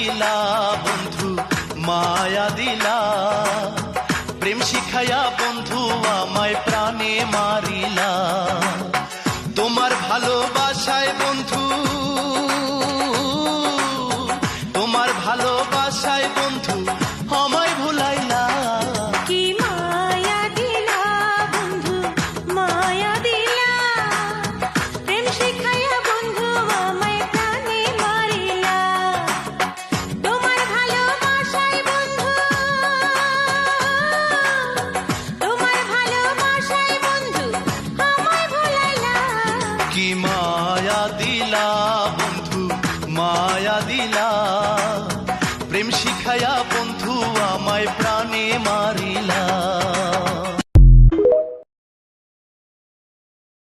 দিলা বন্ধু মায়া দিলা, প্রেম শিখাইয়া বন্ধু আমায় প্রাণে মারিলা। তোমার ভালোবাসায় বন্ধু, তোমার ভালোবাসায় বন্ধু আমায় ভুলাইলা। কি মায়া দিলা বন্ধু মায়া দিলা, প্রেম শিখাইয়া বন্ধু আমায় প্রাণে মারিলা। তোমার ভালোবাসায় বন্ধু, তোমার ভালোবাসায় বন্ধু আমায় ভুলাইলা। কি মায়া দিলা বন্ধু মায়া দিলা।